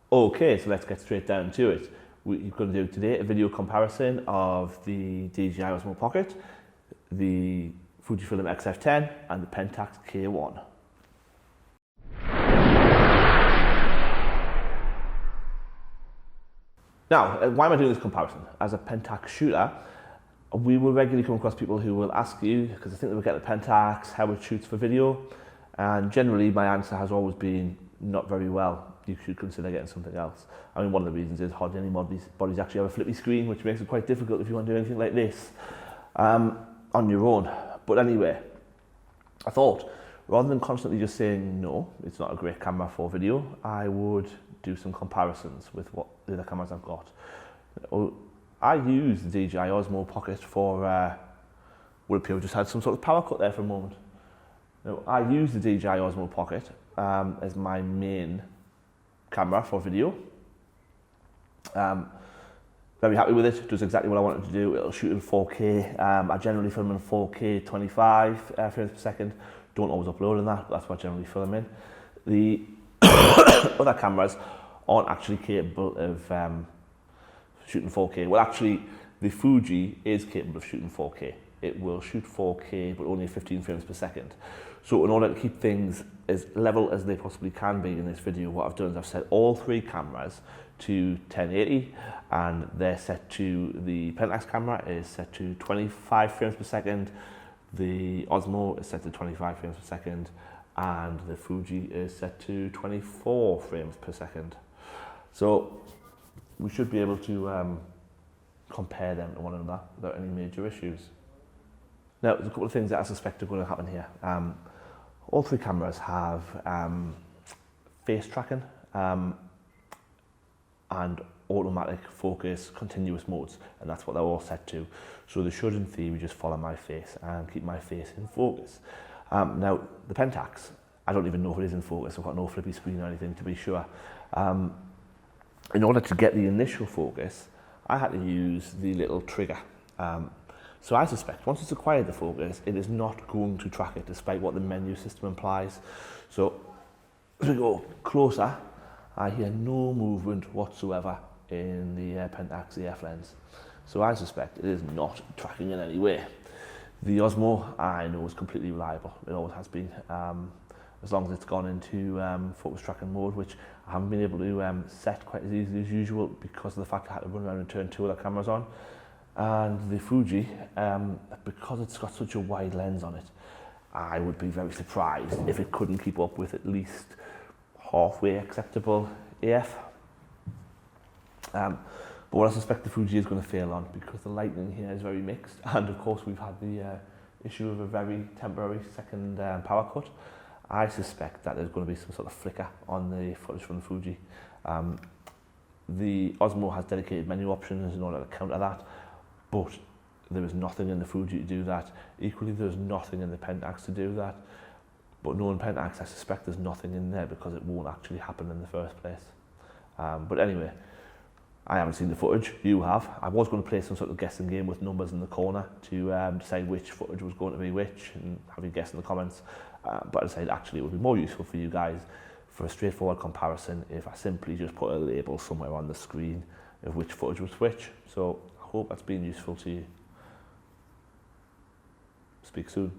Okay, so let's get straight down to it. We're going to do today a video comparison of the DJI Osmo Pocket, the Fuji XF10 and the Pentax K-1. Now, why am I doing this comparison? As a Pentax shooter, we will regularly come across people who will ask you, because I think they will get the Pentax, how it shoots for video, and generally my answer has always been not very well. You should consider getting something else. I mean, one of the reasons is hardly any bodies actually have a flippy screen, which makes it quite difficult if you want to do anything like this on your own. But anyway, I thought, rather than constantly just saying, no, it's not a great camera for video, I would do some comparisons with what the other cameras I've got. I use the DJI Osmo Pocket for, would appear we just had some sort of power cut there for a moment. Now, I use the DJI Osmo Pocket as my main camera for video. Very happy with it, does exactly what I wanted to do. It'll shoot in 4K. I generally film in 4K 25 frames per second. Don't always upload in that, but that's what I generally film in. The other cameras aren't actually capable of shooting 4K. Well, actually, the Fuji is capable of shooting 4K. It will shoot 4K, but only 15 frames per second. So in order to keep things as level as they possibly can be in this video, what I've done is I've set all three cameras to 1080, and they're set to, the Pentax camera is set to 25 frames per second, the Osmo is set to 25 frames per second, and the Fuji is set to 24 frames per second. So we should be able to compare them to one another without any major issues. Now, there's a couple of things that I suspect are going to happen here. All three cameras have face tracking and automatic focus continuous modes, and that's what they're all set to. So they should, in theory, just follow my face and keep my face in focus. Now, the Pentax, I don't even know if it is in focus. I've got no flippy screen or anything to be sure. In order to get the initial focus, I had to use the little trigger. So I suspect once it's acquired the focus, it is not going to track it, despite what the menu system implies. So as we go closer, I hear no movement whatsoever in the Pentax EF lens. So I suspect it is not tracking in any way. The Osmo, I know, is completely reliable. It always has been. As long as it's gone into focus tracking mode, which I haven't been able to set quite as easily as usual because of the fact I had to run around and turn two other cameras on. And the Fuji, because it's got such a wide lens on it, I would be very surprised if it couldn't keep up with at least halfway acceptable AF. But what I suspect the Fuji is going to fail on, because the lighting here is very mixed, and of course we've had the issue of a very temporary second power cut. I suspect that there's going to be some sort of flicker on the footage from the Fuji. The Osmo has dedicated menu options in order to counter that, but there is nothing in the Fuji to do that. Equally, there's nothing in the Pentax to do that. But knowing Pentax, I suspect there's nothing in there because it won't actually happen in the first place. But anyway, I haven't seen the footage, you have. I was going to play some sort of guessing game with numbers in the corner to decide which footage was going to be which and have you guess in the comments. But I decided actually it would be more useful for you guys for a straightforward comparison if I simply just put a label somewhere on the screen of which footage was which. So I hope that's been useful to you. Speak soon.